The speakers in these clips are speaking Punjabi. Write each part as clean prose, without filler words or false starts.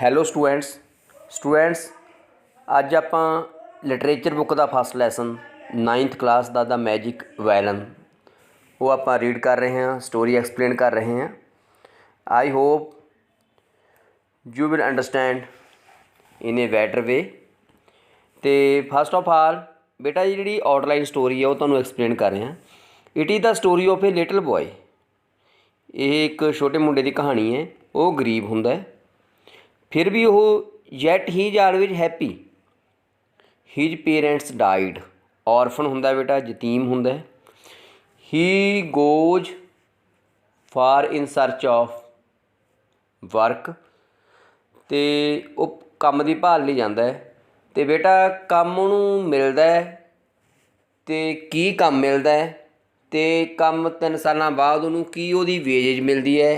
ਹੈਲੋ ਸਟੂਡੈਂਟਸ ਅੱਜ ਆਪਾਂ ਲਿਟਰੇਚਰ ਬੁੱਕ ਦਾ ਫਸਟ ਲੈਸਨ 9th ਕਲਾਸ ਦਾ ਮੈਜਿਕ ਵਾਇਲਨ ਉਹ ਆਪਾਂ ਰੀਡ ਕਰ ਰਹੇ ਹਾਂ, ਸਟੋਰੀ ਐਕਸਪਲੇਨ ਕਰ ਰਹੇ ਹਾਂ। I hope you will understand in a better way. ਅਤੇ ਫਸਟ ਆਫ ਆਲ ਬੇਟਾ ਜੀ ਜਿਹੜੀ ਆਊਟਲਾਈਨ ਸਟੋਰੀ ਹੈ ਉਹ ਤੁਹਾਨੂੰ ਐਕਸਪਲੇਨ ਕਰ ਰਿਹਾ। It is the story of A little boy. ਇਹ ਇੱਕ ਛੋਟੇ ਮੁੰਡੇ ਦੀ ਕਹਾਣੀ ਹੈ। ਉਹ ਗਰੀਬ ਹੁੰਦਾ ਹੈ, ਫਿਰ ਵੀ ਉਹ yet he is always happy. His parents died. Orphan ਹੁੰਦਾ ਬੇਟਾ, ਯਤੀਮ ਹੁੰਦਾ। He goes far in search of work. ਅਤੇ ਉਹ ਕੰਮ ਦੀ ਭਾਲ ਲਈ ਜਾਂਦਾ ਹੈ। ਅਤੇ ਬੇਟਾ ਕੰਮ ਉਹਨੂੰ ਮਿਲਦਾ ਹੈ। ਅਤੇ ਕੀ ਕੰਮ ਮਿਲਦਾ ਹੈ ਅਤੇ ਕੰਮ 3 ਸਾਲਾਂ ਬਾਅਦ ਉਹਨੂੰ ਕੀ ਉਹਦੀ ਵੇਜੇਜ ਮਿਲਦੀ ਹੈ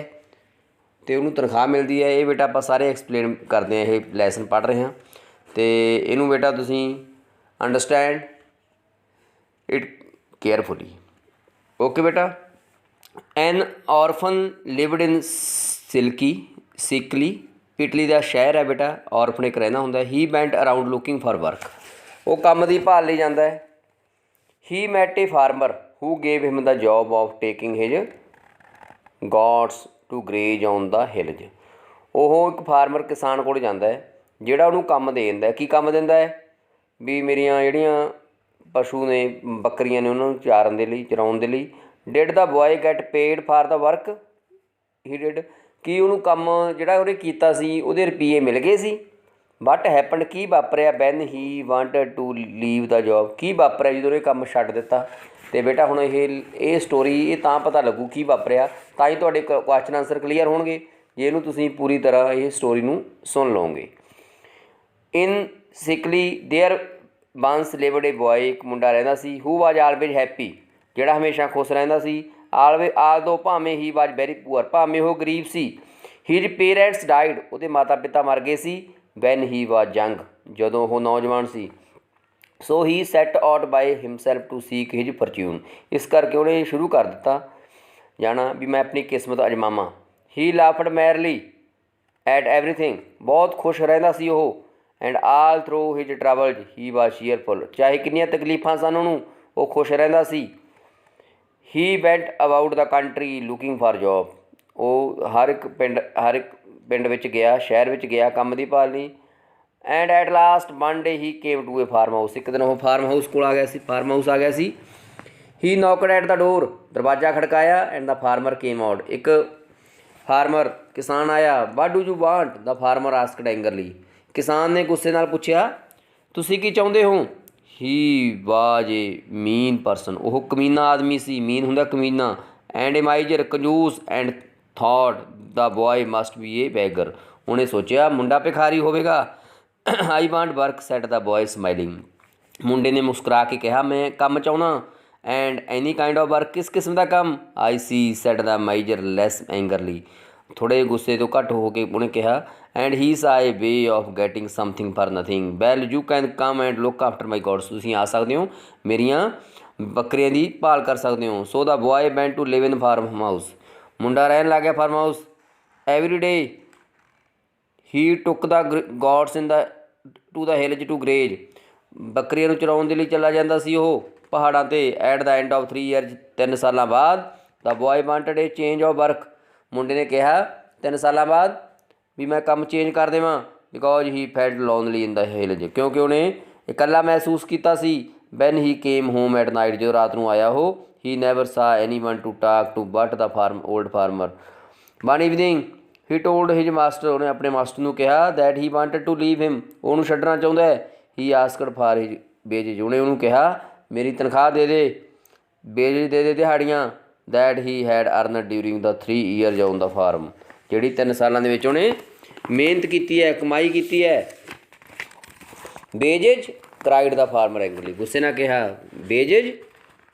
ਅਤੇ ਉਹਨੂੰ ਤਨਖਾਹ ਮਿਲਦੀ ਹੈ। ਇਹ ਬੇਟਾ ਆਪਾਂ ਸਾਰੇ ਐਕਸਪਲੇਨ ਕਰਦੇ ਹਾਂ, ਇਹ ਲੈਸਨ ਪੜ੍ਹ ਰਹੇ ਹਾਂ। ਅਤੇ ਇਹਨੂੰ ਬੇਟਾ ਤੁਸੀਂ ਅੰਡਰਸਟੈਂਡ ਇਟ ਕੇਅਰਫੁਲੀ। ਓਕੇ ਬੇਟਾ। An orphan lived in Sicily. Italy ਦਾ ਸ਼ਹਿਰ ਹੈ ਬੇਟਾ। ਔਰਫਨ ਇੱਕ ਰਹਿੰਦਾ ਹੁੰਦਾ। He went around looking for work. ਉਹ ਕੰਮ ਦੀ ਭਾਲ ਲਈ ਜਾਂਦਾ ਹੈ। He met a farmer who gave him the job of taking his goats to graze on the hills. ਉਹ ਇੱਕ ਫਾਰਮਰ ਕਿਸਾਨ ਕੋਲ ਜਾਂਦਾ ਹੈ ਜਿਹੜਾ ਉਹਨੂੰ ਕੰਮ ਦੇ ਦਿੰਦਾ। ਕੀ ਕੰਮ ਦਿੰਦਾ ਹੈ ਵੀ ਮੇਰੀਆਂ ਜਿਹੜੀਆਂ ਪਸ਼ੂ ਨੇ, ਬੱਕਰੀਆਂ ਨੇ, ਉਹਨਾਂ ਨੂੰ ਚਾਰਨ ਦੇ ਲਈ, ਚਰਾਉਣ ਦੇ ਲਈ। Did the boy get paid for the work he did. ਕੀ ਉਹਨੂੰ ਕੰਮ ਜਿਹੜਾ ਉਹਨੇ ਕੀਤਾ ਸੀ ਉਹਦੇ ਰੁਪਈਏ ਮਿਲ ਗਏ ਸੀ। ਬਟ ਹੈਪਨ ਕੀ ਵਾਪਰਿਆ when he wanted to leave the job. ਕੀ ਵਾਪਰਿਆ ਜਦੋਂ ਉਹਨੇ ਕੰਮ ਛੱਡ ਦਿੱਤਾ। ਅਤੇ ਬੇਟਾ ਹੁਣ ਇਹ ਸਟੋਰੀ ਇਹ ਤਾਂ ਪਤਾ ਲੱਗੂ ਕੀ ਵਾਪਰਿਆ, ਤਾਂ ਹੀ ਤੁਹਾਡੇ ਕੁਐਸਚਨ ਆਨਸਰ ਕਲੀਅਰ ਹੋਣਗੇ ਜੇ ਇਹਨੂੰ ਤੁਸੀਂ ਪੂਰੀ ਤਰ੍ਹਾਂ ਇਹ ਸਟੋਰੀ ਨੂੰ ਸੁਣ ਲਓਗੇ। ਇਨ ਸਿਕਲੀ ਦੇਅਰ ਵੰਸ ਲਿਵਡ ਏ ਬੋਏ। ਇੱਕ ਮੁੰਡਾ ਰਹਿੰਦਾ ਸੀ। ਹੂ ਵਾਜ ਆਲਵੇਜ਼ ਹੈਪੀ, ਜਿਹੜਾ ਹਮੇਸ਼ਾ ਖੁਸ਼ ਰਹਿੰਦਾ ਸੀ। ਆਲਦੋ ਭਾਵੇਂ ਹੀ ਵਾਜ ਵੈਰੀ ਪੂਅਰ, ਭਾਵੇਂ ਉਹ ਗਰੀਬ ਸੀ। ਹੀਜ ਪੇਰੈਂਟਸ ਡਾਈਡ, ਉਹਦੇ ਮਾਤਾ ਪਿਤਾ ਮਰ ਗਏ ਸੀ। ਵੈਨ ਹੀ ਵਾਜ ਯੰਗ, ਜਦੋਂ ਉਹ ਨੌਜਵਾਨ ਸੀ। So he set out by himself to seek his fortune. ਇਸ ਕਰਕੇ ਉਹਨੇ ਸ਼ੁਰੂ ਕਰ ਦਿੱਤਾ ਜਾਣਾ ਵੀ ਮੈਂ ਆਪਣੀ ਕਿਸਮਤ ਅਜਮਾਵਾਂ। ਹੀ ਲਾਫਡ ਮੈਰਲੀ ਐਟ ਐਵਰੀਥਿੰਗ, ਬਹੁਤ ਖੁਸ਼ ਰਹਿੰਦਾ ਸੀ ਉਹ। ਐਂਡ ਆਲ ਥਰੂ ਹਿਜ ਟਰਬਲਜ਼ ਹੀ ਵਾਜ ਚੀਅਰਫੁਲ, ਚਾਹੇ ਕਿੰਨੀਆਂ ਤਕਲੀਫਾਂ ਸਨ ਉਹਨੂੰ ਉਹ ਖੁਸ਼ ਰਹਿੰਦਾ ਸੀ। He went about the country looking for job. ਉਹ ਹਰ ਇੱਕ ਪਿੰਡ ਵਿੱਚ ਗਿਆ, ਸ਼ਹਿਰ ਵਿੱਚ ਗਿਆ ਕੰਮ ਦੀ ਭਾਲ ਲਈ। And at last one day he came to a farm house. ਇੱਕ ਦਿਨ ਉਹ ਫਾਰਮ ਹਾਊਸ ਕੋਲ ਆ ਗਿਆ ਸੀ, ਫਾਰਮ ਹਾਊਸ ਆ ਗਿਆ ਸੀ। ਹੀ ਨੌਕਡ ਐਟ ਦਾ ਡੋਰ, ਦਰਵਾਜ਼ਾ ਖੜਕਾਇਆ। And the farmer came out, ਇੱਕ ਫਾਰਮਰ ਕਿਸਾਨ ਆਇਆ। What do you want, the farmer asked angrily. ਕਿਸਾਨ ਨੇ ਗੁੱਸੇ ਨਾਲ ਪੁੱਛਿਆ ਤੁਸੀਂ ਕੀ ਚਾਹੁੰਦੇ ਹੋ। ਹੀ ਵਾਜ ਏ ਮੀਨ ਪਰਸਨ, ਉਹ ਕਮੀਨਾ ਆਦਮੀ ਸੀ। ਮੀਨ ਹੁੰਦਾ ਕਮੀਨਾ। ਐਂਡ ਏ ਮਾਈਜਰ, ਕੰਜੂਸ। And thought the boy must be a beggar, ਉਹਨੇ ਸੋਚਿਆ ਮੁੰਡਾ ਭਿਖਾਰੀ ਹੋਵੇਗਾ। I want work said the boy smiling, ਮੁੰਡੇ ਨੇ ਮੁਸਕਰਾ ਕੇ ਕਿਹਾ ਮੈਂ ਕੰਮ ਚਾਹੁੰਦਾ। And any kind of work, ਕਿਸ ਕਿਸਮ ਦਾ ਕੰਮ। ਆਈ ਸੀ ਸੈਟ ਦਾ ਮਾਈਜਰ ਲੈਸ ਐਂਗਰਲੀ, ਥੋੜ੍ਹੇ ਗੁੱਸੇ ਤੋਂ ਘੱਟ ਹੋ ਕੇ ਉਹਨੇ ਕਿਹਾ। And he saw a way of getting something for nothing. Well you can come and look after my goats, ਤੁਸੀਂ ਆ ਸਕਦੇ ਹੋ, ਮੇਰੀਆਂ ਬੱਕਰੀਆਂ ਦੀ ਭਾਲ ਕਰ ਸਕਦੇ ਹੋ। So the boy went to live in farm house, ਮੁੰਡਾ ਰਹਿਣ ਲੱਗ ਗਿਆ farm house. Every day he took the goats in the to the hills to graze, ਬੱਕਰੀਆਂ ਨੂੰ ਚਰਾਉਣ ਦੇ ਲਈ ਚਲਾ ਜਾਂਦਾ ਸੀ ਉਹ ਪਹਾੜਾਂ 'ਤੇ। At the end of 3 years, 3 ਸਾਲਾਂ ਬਾਅਦ। The boy wanted a change of work, ਮੁੰਡੇ ਨੇ ਕਿਹਾ 3 ਸਾਲਾਂ ਬਾਅਦ ਵੀ ਮੈਂ ਕੰਮ ਚੇਂਜ ਕਰ ਦੇਵਾਂ। Because he felt lonely in the hills, ਕਿਉਂਕਿ ਉਹਨੇ ਇਕੱਲਾ ਮਹਿਸੂਸ ਕੀਤਾ ਸੀ। When he came home at night, ਜਦੋਂ ਰਾਤ ਨੂੰ ਆਇਆ ਉਹ। He never saw anyone to talk to but the old farmer. One evening he told his master, ਉਹਨੇ ਆਪਣੇ ਮਾਸਟਰ ਨੂੰ ਕਿਹਾ that he wanted to leave him, ਉਹਨੂੰ ਛੱਡਣਾ ਚਾਹੁੰਦਾ ਹੈ। ਹੀ ਆਸਕਡ ਫਾਰ ਹਿਜ ਵੇਜੇਜ, ਉਹਨੇ ਉਹਨੂੰ ਕਿਹਾ ਮੇਰੀ ਤਨਖਾਹ ਦੇ ਦੇ, ਵੇਜੇਜ ਦੇ ਦੇ, ਦਿਹਾੜੀਆਂ। That he had earned during the 3 years on the farm, ਜਿਹੜੀ 3 ਸਾਲਾਂ ਦੇ ਵਿੱਚ ਉਹਨੇ ਮਿਹਨਤ ਕੀਤੀ ਹੈ, ਕਮਾਈ ਕੀਤੀ ਹੈ। ਵੇਜੇਜ ਕਰਾਈਡ ਦਾ ਫਾਰਮਰ ਐਂਗਰਲੀ, ਗੁੱਸੇ ਨਾਲ ਕਿਹਾ wages.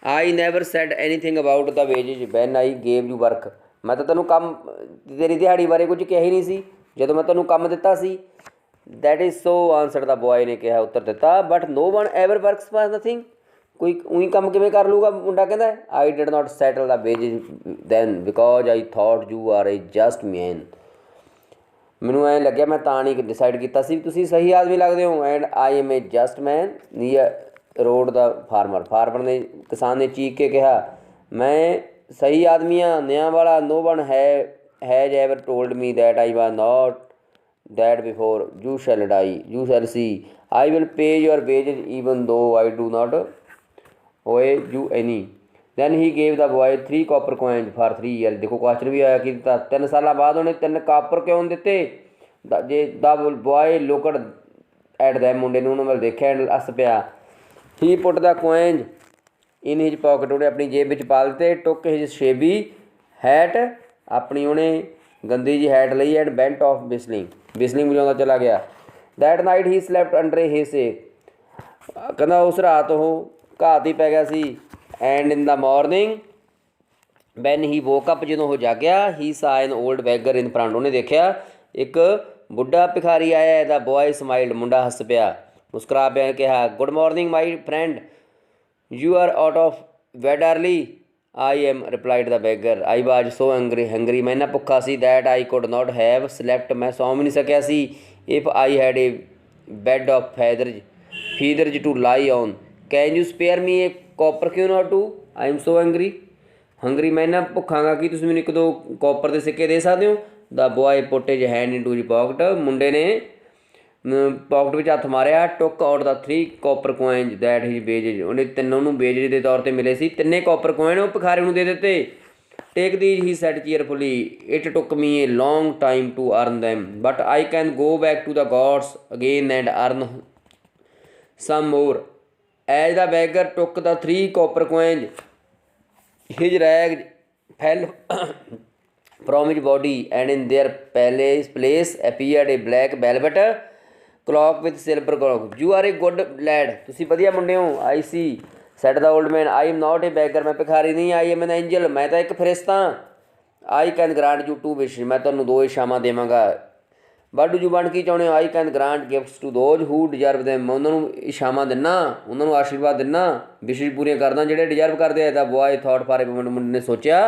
I never said anything about the wages when I gave you work, ਮੈਂ ਤਾਂ ਤੈਨੂੰ ਕੰਮ, ਤੇਰੀ ਦਿਹਾੜੀ ਬਾਰੇ ਕੁਝ ਕਿਹਾ ਹੀ ਨਹੀਂ ਸੀ ਜਦੋਂ ਮੈਂ ਤੈਨੂੰ ਕੰਮ ਦਿੱਤਾ ਸੀ। That is so answer the boy ਨੇ ਕਿਹਾ, ਉੱਤਰ ਦਿੱਤਾ। But no one ever works for nothing, ਕੋਈ ਉਹੀ ਕੰਮ ਕਿਵੇਂ ਕਰ ਲੂਗਾ। ਮੁੰਡਾ ਕਹਿੰਦਾ I did not settle the wages then because I thought you are a just man. ਮੈਨੂੰ ਐਂ ਲੱਗਿਆ ਮੈਂ ਤਾਂ ਨਹੀਂ ਡਿਸਾਈਡ ਕੀਤਾ ਸੀ ਤੁਸੀਂ ਸਹੀ ਆਦਮੀ ਲੱਗਦੇ ਹੋ। And I M A just man near road the farmer ਨੇ, ਕਿਸਾਨ ਨੇ ਚੀਕ ਕੇ ਕਿਹਾ, ਮੈਂ ਸਹੀ ਆਦਮੀ ਹਾਂ, ਨਿਆਂ ਵਾਲਾ। No one has ever told me that I was not that before you shall die, you shall see, I will pay your wages even though I do not owe you any। then he gave the boy 3 copper coins for 3 years। देखो क्वेश्चन भी आया कि 3 साल बाद उन्हें 3 ਕਾਪਰ ਕਿਉਂ ਦਿੱਤੇ। ਜੇ the boy looked at them, ਮੁੰਡੇ ਨੂੰ ਉਹਨਾਂ ਵੱਲ ਦੇਖਿਆ and ਹੱਸ ਪਿਆ। he put the coins in his pocket, ਉਹਨੇ ਆਪਣੀ ਜੇਬ ਵਿੱਚ ਪਾ ਦਿੱਤੇ। took his shabby hat, ਆਪਣੀ ਉਹਨੇ ਗੰਦੀ ਜੀ ਹੈਟ ਲਈ ਐਂਡ ਬੈਂਟ ਆਫ ਬਿਸਲਿੰਗ ਵਜਾਉਂਦਾ ਚਲਾ ਗਿਆ। That night he slept under a hedge, ਕਹਿੰਦਾ ਉਸ ਰਾਤ ਉਹ ਘਾਤ ਹੀ ਪੈ ਗਿਆ ਸੀ। And in the morning when he woke up, ਜਦੋਂ ਉਹ ਜਾਗਿਆ, he saw an old beggar in front, ਉਹਨੇ ਦੇਖਿਆ ਇੱਕ ਬੁੱਢਾ ਭਿਖਾਰੀ ਆਇਆ। ਦਾ ਬੋਆਏ ਸਮਾਈਲਡ, ਮੁੰਡਾ ਹੱਸ ਪਿਆ, ਮੁਸਕਰਾ ਪਿਆ, ਕਿਹਾ, good morning my friend, you are out of bed early. I am replied the beggar, I was so hungry, ਮੈਂ ਇੰਨਾ ਭੁੱਖਾ ਸੀ। That I could not have slept, ਮੈਂ ਸੌਂ ਵੀ ਨਹੀਂ ਸਕਿਆ ਸੀ। If I had a bed of feathers to lie on, can you spare me a copper ਕਿਉਂ not two, I am so hungry, ਮੈਂ ਇੰਨਾ ਭੁੱਖਾਂਗਾ ਕਿ ਤੁਸੀਂ ਮੈਨੂੰ 1-2 ਕਾਪਰ ਦੇ ਸਿੱਕੇ ਦੇ ਸਕਦੇ ਹੋ। The boy put his hand into the pocket, ਮੁੰਡੇ ਨੇ ਪੋਕਟ ਵਿੱਚ ਹੱਥ ਮਾਰਿਆ। Took out the 3 copper coins that his wages, ਉਹਨੇ 3 ਉਹਨੂੰ ਵੇਜੇਜ ਦੇ ਤੌਰ 'ਤੇ ਮਿਲੇ ਸੀ। 3 ਕਾਪਰ ਕੋਇਨ ਉਹ ਭਿਖਾਰੀ ਨੂੰ ਦੇ ਦਿੱਤੇ। Take these he said cheerfully, it took me a long time to earn them, but I can go back to the goats again and earn some more. As the beggar took the 3 copper coins, his rag fell from his body, and in their place appeared a black velvet cloak with silver clock। you are a good lad, ਤੁਸੀਂ ਵਧੀਆ ਮੁੰਡੇ ਹੋ। I see said the old man, I am not a beggar, ਮੈਂ ਭਿਖਾਰੀ ਨਹੀਂ। I am an angel, ਮੈਂ ਤਾਂ ਇੱਕ ਫਰਿਸ਼ਤਾ। I can grant you 2 wishes, ਮੈਂ ਤੁਹਾਨੂੰ 2 ਇਛਾਵਾਂ ਦੇਵਾਂਗਾ। what do you want, ਕੀ ਚਾਹੁੰਦੇ ਹੋ। I can grant gifts to those who deserve them, ਮੈਂ ਉਹਨਾਂ ਨੂੰ ਇਛਾਵਾਂ ਦਿੰਦਾ, ਉਹਨਾਂ ਨੂੰ ਆਸ਼ੀਰਵਾਦ ਦਿੰਦਾ, ਵਿਸ਼ੇਸ਼ ਪੂਰੀਆਂ ਕਰਦਾ ਜਿਹੜੇ ਡਿਜ਼ਰਵ ਕਰਦੇ ਆ। The boy thought for a moment, ਮੁੰਡੇ ਨੇ ਸੋਚਿਆ,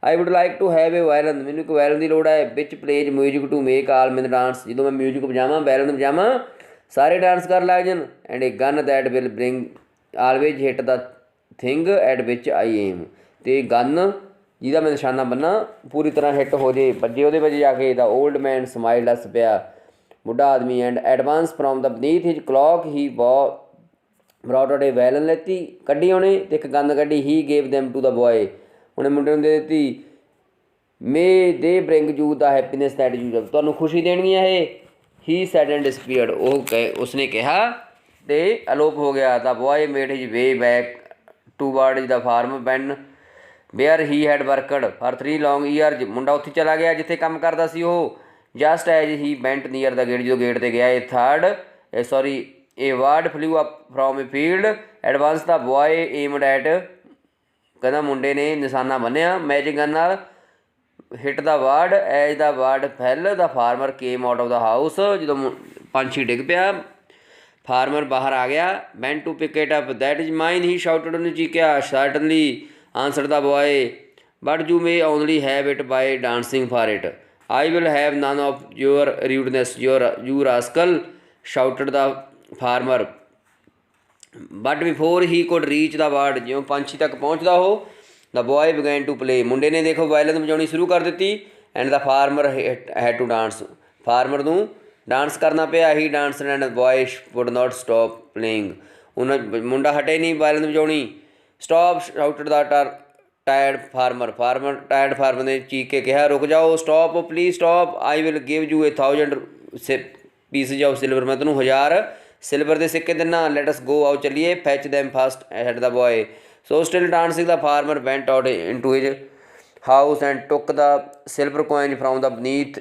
I would like to have a violin, ਮੈਨੂੰ ਇੱਕ ਵਾਇਲਨ ਦੀ ਲੋੜ ਹੈ। Which plays music to make all men dance, ਜਦੋਂ ਮੈਂ ਮਿਊਜ਼ਿਕ ਵਜਾਵਾਂ, ਵਾਇਲਨ ਵਜਾਵਾਂ, ਸਾਰੇ ਡਾਂਸ ਕਰਨ ਲੱਗ ਜਾਣ। And A gun that will bring always hit the thing at which I am, ਅਤੇ ਗਨ ਜਿਹਦਾ ਮੈਂ ਨਿਸ਼ਾਨਾ ਬੰਨਾ ਪੂਰੀ ਤਰ੍ਹਾਂ ਹਿੱਟ ਹੋ ਜੇ, ਵੱਜੇ ਉਹਦੇ ਵਿੱਚ ਜਾ ਕੇ। ਦਾ ਓਲਡ ਮੈਨ ਸਮਾਈਲਡ, ਹੱਸ ਪਿਆ ਬੁੱਢਾ ਆਦਮੀ। And advance from the beneath his cloak he brought out a violin, ਲੈਤੀ ਕੱਢੀ ਉਹਨੇ ਅਤੇ ਇੱਕ ਗਨ ਕੱਢੀ। He gave them to the boy, ਉਹਨੇ ਮੁੰਡੇ ਨੂੰ ਦੇ ਦਿੱਤੀ। May they bring you the happiness that you love, ਤੁਹਾਨੂੰ ਖੁਸ਼ੀ ਦੇਣਗੀਆਂ ਇਹ। ਹੀ ਸੈਡ ਐਂਡ ਡਿਸਪੀਅਰਡ, ਉਸਨੇ ਕਿਹਾ ਅਤੇ ਅਲੋਪ ਹੋ ਗਿਆ। The boy made his way back toward the farm when where he had worked for 3 long years, ਮੁੰਡਾ ਉੱਥੇ ਚਲਾ ਗਿਆ ਜਿੱਥੇ ਕੰਮ ਕਰਦਾ ਸੀ ਉਹ। Just as he bent near the gate, ਜਦੋਂ ਗੇਟ 'ਤੇ ਗਿਆ, a bird flew up from a field advance. The boy aimed at, ਕਹਿੰਦਾ ਮੁੰਡੇ ਨੇ ਨਿਸ਼ਾਨਾ ਬੰਨ੍ਹਿਆ ਮੈਜਿਕ ਗਨ ਨਾਲ। Hit the bird as the bird fell, the farmer came out of the house, ਜਦੋਂ ਪੰਛੀ ਡਿੱਗ ਪਿਆ, ਫਾਰਮਰ ਬਾਹਰ ਆ ਗਿਆ। When to pick it up, that is mine, he shouted, ਉਹਨੇ ਚੀਕਿਆ। Certainly answer the boy, but you may only have it by dancing for it, I will have none of your rudeness you rascal, shouted the farmer. But before he could reach the word, ਜਿਉਂ ਪੰਛੀ ਤੱਕ ਪਹੁੰਚਦਾ ਉਹ, the boy began to play, ਮੁੰਡੇ ਨੇ ਦੇਖੋ ਵਾਇਲਨ ਵਜਾਉਣੀ ਸ਼ੁਰੂ ਕਰ ਦਿੱਤੀ। And the farmer had to dance, farmer ਨੂੰ ਡਾਂਸ ਕਰਨਾ ਪਿਆ। He dance and boy would not stop playing, ਉਹਨਾਂ ਮੁੰਡਾ ਹਟੇ ਨਹੀਂ ਵਾਇਲਨ ਵਜਾਉਣੀ। Stop shouted the tired tired farmer ਨੇ ਚੀਕ ਕੇ ਕਿਹਾ, ਰੁਕ ਜਾਓ, stop please stop, I will give you 1000 pieces of silver, ਮੈਂ ਤੈਨੂੰ 1000 ਸਿਲਵਰ ਦੇ ਸਿੱਕੇ ਦਿੰਦਾ। ਲੈਟ ਅਸ ਗੋ, ਆਓ ਚੱਲੀਏ। Fetch them fast had the boy. So still dancing the farmer went out into his house and took the silver coin from the beneath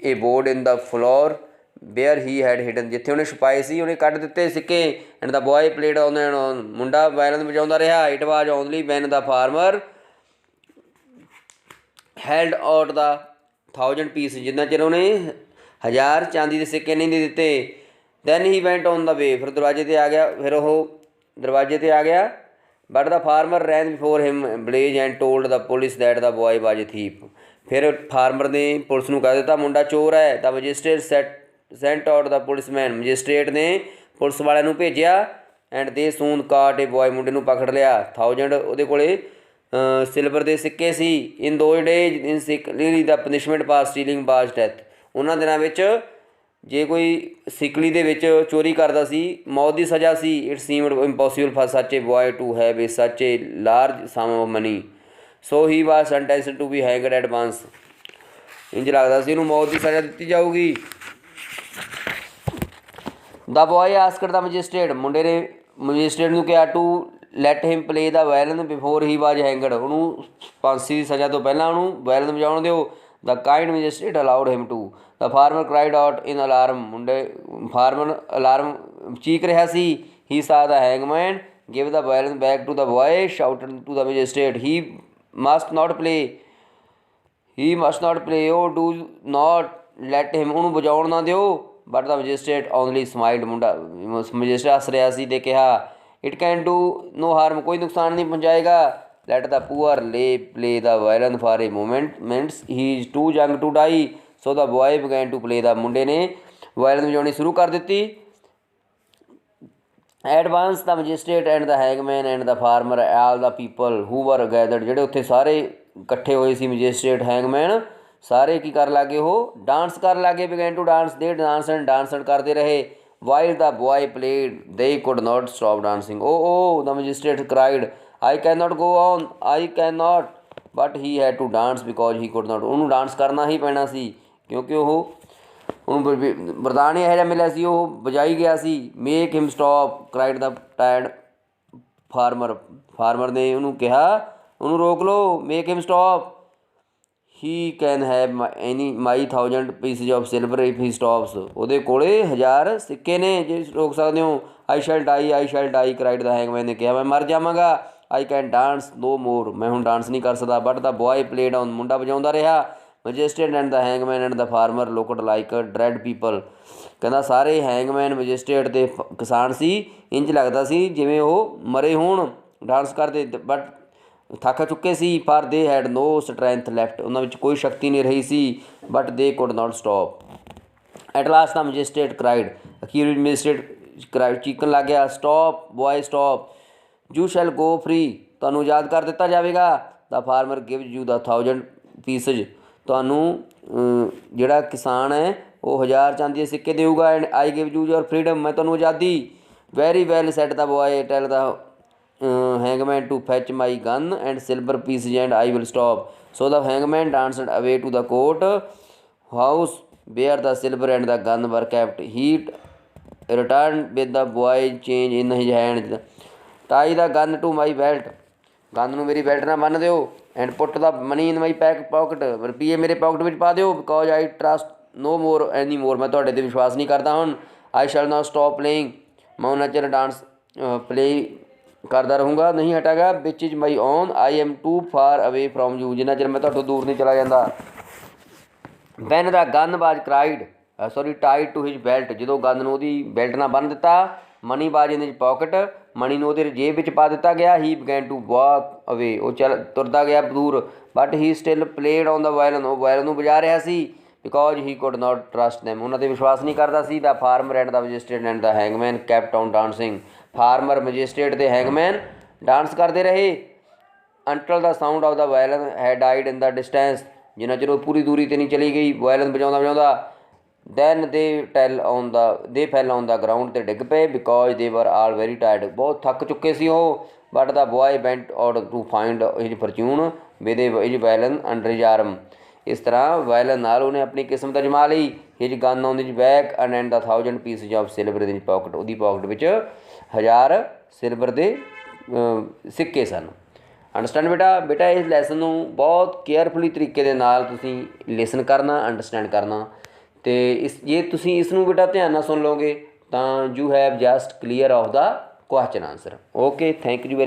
a board in the floor where he had hidden, ਜਿੱਥੇ ਉਹਨੇ ਛੁਪਾਏ ਸੀ ਉਹਨੇ ਕੱਢ ਦਿੱਤੇ ਸਿੱਕੇ। And the boy played on, ਮੁੰਡਾ ਵਾਇਲਨ ਵਜਾਉਂਦਾ ਰਿਹਾ। It was only when the farmer held out the 1000 piece, ਜਿੰਨਾ ਚਿਰ ਉਹਨੇ 1000 ਚਾਂਦੀ ਦੇ ਸਿੱਕੇ ਨਹੀਂ ਦੇ ਦਿੱਤੇ। ਦੈਨ ਹੀ ਵੈਂਟ ਔਨ ਦਾ ਵੇ, ਫਿਰ ਦਰਵਾਜ਼ੇ 'ਤੇ ਆ ਗਿਆ, but the farmer ran before him blaze and told the police that the boy was a ਥੀਪ, फिर फार्मर ने पुलिस नूं कह दिता मुंडा चोर है। The magistrate sent out the policeman, magistrate ने पुलिस वालिਆਂ ਨੂੰ ਭੇਜਿਆ। एंड दे सून काट ए बॉय, मुंडे ਨੂੰ पकड़ लिया। 1000 ਉਹਦੇ ਕੋਲੇ सिल्वर ਦੇ ਸਿੱਕੇ ਸੀ। In those days in Sicily the punishment for stealing was death, ਉਹਨਾਂ ਦਿਨਾਂ ਵਿੱਚ ਜੇ ਕੋਈ ਸਿਕਲੀ ਦੇ ਵਿੱਚ ਚੋਰੀ ਕਰਦਾ ਸੀ ਮੌਤ ਦੀ ਸਜ਼ਾ ਸੀ। ਇਟ ਸੀਮਡ ਇੰਪੋਸੀਬਲ ਫॉर ਸੱਚ ਏ ਬॉय ਟੂ ਹੈਵ ਏ ਸੱਚ ਏ ਲਾਰਜ ਸਮ ਆਫ ਮਨੀ, ਸੋ ਹੀ ਵਾਜ ਸੈਂਟੈਂਸਡ ਟੂ ਬੀ ਹੈਂਗਡ ਐਟ ਵਾਂਸ। ਇੰਜ ਲੱਗਦਾ ਸੀ ਇਹਨੂੰ ਮੌਤ ਦੀ ਸਜ਼ਾ ਦਿੱਤੀ ਜਾਊਗੀ। ਦ ਬॉय ਆਸਕਡ ਦ ਮਜਿਸਟਰੇਟ, ਮੁੰਡੇ ਨੇ ਮਜਿਸਟਰੇਟ ਨੂੰ ਕਿਹਾ to let him play the violin before ਹੀ ਵਾਜ ਹੈਂਗਡ, ਉਹਨੂੰ ਫਾਂਸੀ ਦੀ ਸਜ਼ਾ ਤੋਂ ਪਹਿਲਾਂ ਉਹਨੂੰ ਵਾਇਲਨ ਵਜਾਉਣ ਦਿਓ। The kind magistrate allowed him to. The farmer cried out in alarm, ਮੁੰਡੇ ਫਾਰਮਰ ਅਲਾਰਮ ਚੀਕ ਰਿਹਾ ਸੀ। He saw the hangman give the violin back to the boy, shouted to the magistrate he must not play, oh do not let him, ਉਹਨੂੰ ਵਜਾਉਣ ਨਾ ਦਿਓ। But the magistrate only smiled, ਮੁੰਡਾ ਮਜਿਸਟਰੇਟ ਹੱਸ ਰਿਹਾ ਸੀ ਅਤੇ ਕਿਹਾ it can do no harm, ਕੋਈ ਨੁਕਸਾਨ ਨਹੀਂ ਪਹੁੰਚਾਏਗਾ। Let the poor lad play the violin for a minutes, he is too young to die, so the boy began to play the, ਮੁੰਡੇ ਨੇ ਵਾਇਲਨ ਵਜਾਉਣੀ ਸ਼ੁਰੂ ਕਰ ਦਿੱਤੀ। At once the magistrate and the hangman and the farmer all the people who were gathered, ਜਿਹੜੇ ਉੱਥੇ ਸਾਰੇ ਇਕੱਠੇ ਹੋਏ ਸੀ ਮਜਿਸਟਰੇਟ ਹੈਂਗਮੈਨ ਸਾਰੇ ਕੀ ਕਰਨ ਲੱਗੇ, ਉਹ ਡਾਂਸ ਕਰਨ ਲੱਗੇ। Began to dance, they dance ਕਰਦੇ ਰਹੇ। While the boy played they could not stop dancing, oh the magistrate cried I can not go on, I can not, but he had to dance because he could not, ਉਹਨੂੰ ਡਾਂਸ ਕਰਨਾ ਹੀ ਪੈਣਾ ਸੀ ਕਿਉਂਕਿ ਉਹਨੂੰ ਵਰਦਾਨ ਇਹੋ ਜਿਹਾ ਮਿਲਿਆ ਸੀ, ਉਹ ਵਜਾਈ ਗਿਆ ਸੀ। ਮੇਕ ਹਿਮ ਸਟਾਪ ਕ੍ਰਾਈਡ ਦ ਟਾਇਰਡ ਫਾਰਮਰ ਨੇ ਉਹਨੂੰ ਕਿਹਾ ਉਹਨੂੰ ਰੋਕ ਲਓ। Make him stop, he can have any my 1000 pieces of silver if he stops, ਉਹਦੇ ਕੋਲ 1000 ਸਿੱਕੇ ਨੇ ਜੇ ਰੋਕ ਸਕਦੇ ਹੋ। ਆਈ ਸ਼ੈਲ ਡਾਈ ਕ੍ਰਾਈਡ ਦਾ ਹੈਂਗਮੈਨ ਨੇ ਕਿਹਾ ਮੈਂ ਮਰ ਜਾਵਾਂਗਾ। ਆਈ ਕੈਨ ਡਾਂਸ ਨੋ ਮੋਰ, ਮੈਂ ਹੁਣ ਡਾਂਸ ਨਹੀਂ ਕਰ ਸਕਦਾ। But the boy played on, ਮੁੰਡਾ ਵਜਾਉਂਦਾ ਰਿਹਾ। Magistrate and the hangman and the farmer looked like dread people, ਕਹਿੰਦਾ ਸਾਰੇ ਹੈਂਗਮੈਨ ਮਜਿਸਟਰੇਟ ਦੇ ਕਿਸਾਨ ਸੀ ਇੰਝ ਲੱਗਦਾ ਸੀ ਜਿਵੇਂ ਉਹ ਮਰੇ ਹੋਣ ਡਾਂਸ ਕਰਦੇ, ਬਟ ਥੱਕ ਚੁੱਕੇ ਸੀ। ਪਰ ਦੇ ਹੈਡ ਨੋ ਸਟਰੈਂਥ ਲੈਫਟ, ਉਹਨਾਂ ਵਿੱਚ ਕੋਈ ਸ਼ਕਤੀ ਨਹੀਂ ਰਹੀ ਸੀ। But they could not stop. At last the magistrate cried, ਅਖੀਰ ਮਜਿਸਟਰੇਟ ਕ੍ਰਾਈਡ ਚੀਕਣ ਲੱਗ ਗਿਆ, stop boy stop, you shall go free, ਤੁਹਾਨੂੰ ਆਜ਼ਾਦ ਕਰ ਦਿੱਤਾ ਜਾਵੇਗਾ। The farmer give you the 1000 pieces, ਤੁਹਾਨੂੰ ਜਿਹੜਾ ਕਿਸਾਨ ਹੈ ਉਹ 1000 ਚਾਂਦੀ ਦੇ ਸਿੱਕੇ ਦੇਊਗਾ। And I give you your freedom, ਮੈਂ ਤੁਹਾਨੂੰ ਆਜ਼ਾਦੀ। Very well said the boy tell the hangman to fetch my gun and silver pieces and I will stop. So the hangman danced away to the court house where the silver and the gun were kept. He returned with the boy chain in his hand. Tie the gun to my belt. Gun ਨੂੰ ਮੇਰੀ ਬੈਲਟ ਨਾਲ ਬੰਨ੍ਹ ਦਿਓ। And put the money in my pocket, ਰੁਪਈਏ ਮੇਰੇ ਪਾਕਟ ਵਿੱਚ ਪਾ ਦਿਓ। ਬਿਕੋਜ਼ ਆਈ ਟਰਸਟ ਨੋ ਮੋਰ ਐਨੀ ਮੋਰ, ਮੈਂ ਤੁਹਾਡੇ 'ਤੇ ਵਿਸ਼ਵਾਸ ਨਹੀਂ ਕਰਦਾ ਹੁਣ। I shall not stop playing, ਮੈਂ ਉਹਨਾਂ ਚਿਰ ਡਾਂਸ ਪਲੇ ਕਰਦਾ ਰਹੂੰਗਾ, ਨਹੀਂ ਹਟਾਂਗਾ। Which is my own, I am too far away from you, ਜਿੰਨਾ ਚਿਰ ਮੈਂ ਤੁਹਾਡੇ ਤੋਂ ਦੂਰ ਨਹੀਂ ਚਲਾ ਜਾਂਦਾ। When the gun was cried tied to his belt, ਜਦੋਂ ਗੰਨ ਨੂੰ ਉਹਦੀ ਬੈਲਟ ਨਾਲ ਬੰਨ੍ਹ ਦਿੱਤਾ। ਮਨੀ ਵਾਜ ਇਨ ਹਿਜ ਪਾਕਟ, ਮਨੀ ਨੂੰ ਉਹਦੇ ਜੇਬ ਵਿੱਚ ਪਾ ਦਿੱਤਾ ਗਿਆ। ਹੀ ਬਿਗੈਨ ਟੂ ਵਾਕ ਅਵੇ, ਉਹ ਤੁਰਦਾ ਗਿਆ ਦੂਰ। But he still played on the violin, ਉਹ ਵਾਇਲਨ ਨੂੰ ਵਜਾ ਰਿਹਾ ਸੀ। Because he could not trust them, ਉਹਨਾਂ 'ਤੇ ਵਿਸ਼ਵਾਸ ਨਹੀਂ ਕਰਦਾ ਸੀ। The farmer and the magistrate and the hangman kept on dancing, farmer magistrate ਅਤੇ ਹੈਂਗਮੈਨ ਡਾਂਸ ਕਰਦੇ ਰਹੇ। Until the sound of the violin had died in the distance, ਜਿੰਨਾ ਚਿਰ ਉਹ ਪੂਰੀ ਦੂਰੀ 'ਤੇ ਨਹੀਂ ਚਲੀ ਗਈ ਵਾਇਲਨ ਵਜਾਉਂਦਾ। ਦੈਨ ਦੇ ਫੈਲ ਔਨ ਦਾ ਗਰਾਊਂਡ 'ਤੇ ਡਿੱਗ ਪਏ। ਬਿਕੋਜ਼ ਦੇ ਵਰ ਆਲ ਵੈਰੀ ਟਾਇਰਡ, ਬਹੁਤ ਥੱਕ ਚੁੱਕੇ ਸੀ ਉਹ। But the boy went out to find his fortune with his violin under his arm, ਇਸ ਤਰ੍ਹਾਂ ਵਾਇਲਨ ਨਾਲ ਉਹਨੇ ਆਪਣੀ ਕਿਸਮਤ ਅਜਮਾ ਲਈ। His gun on his back and the 1000 pieces of silver in his pocket, ਉਹਦੀ ਪਾਕਟ ਵਿੱਚ 1000 ਸਿਲਵਰ ਦੇ ਸਿੱਕੇ ਸਨ। ਅੰਡਰਸਟੈਂਡ ਬੇਟਾ ਇਸ ਲੈਸਨ ਨੂੰ ਬਹੁਤ ਕੇਅਰਫੁਲੀ ਤਰੀਕੇ ਦੇ ਨਾਲ ਤੁਸੀਂ ਲਿਸਨ ਕਰਨਾ, ਅੰਡਰਸਟੈਂਡ ਕਰਨਾ। ਅਤੇ ਜੇ ਤੁਸੀਂ ਇਸ ਨੂੰ ਬੇਟਾ ਧਿਆਨ ਨਾਲ ਸੁਣ ਲਓਗੇ ਤਾਂ you have just clear of the question answer. Okay, thank you very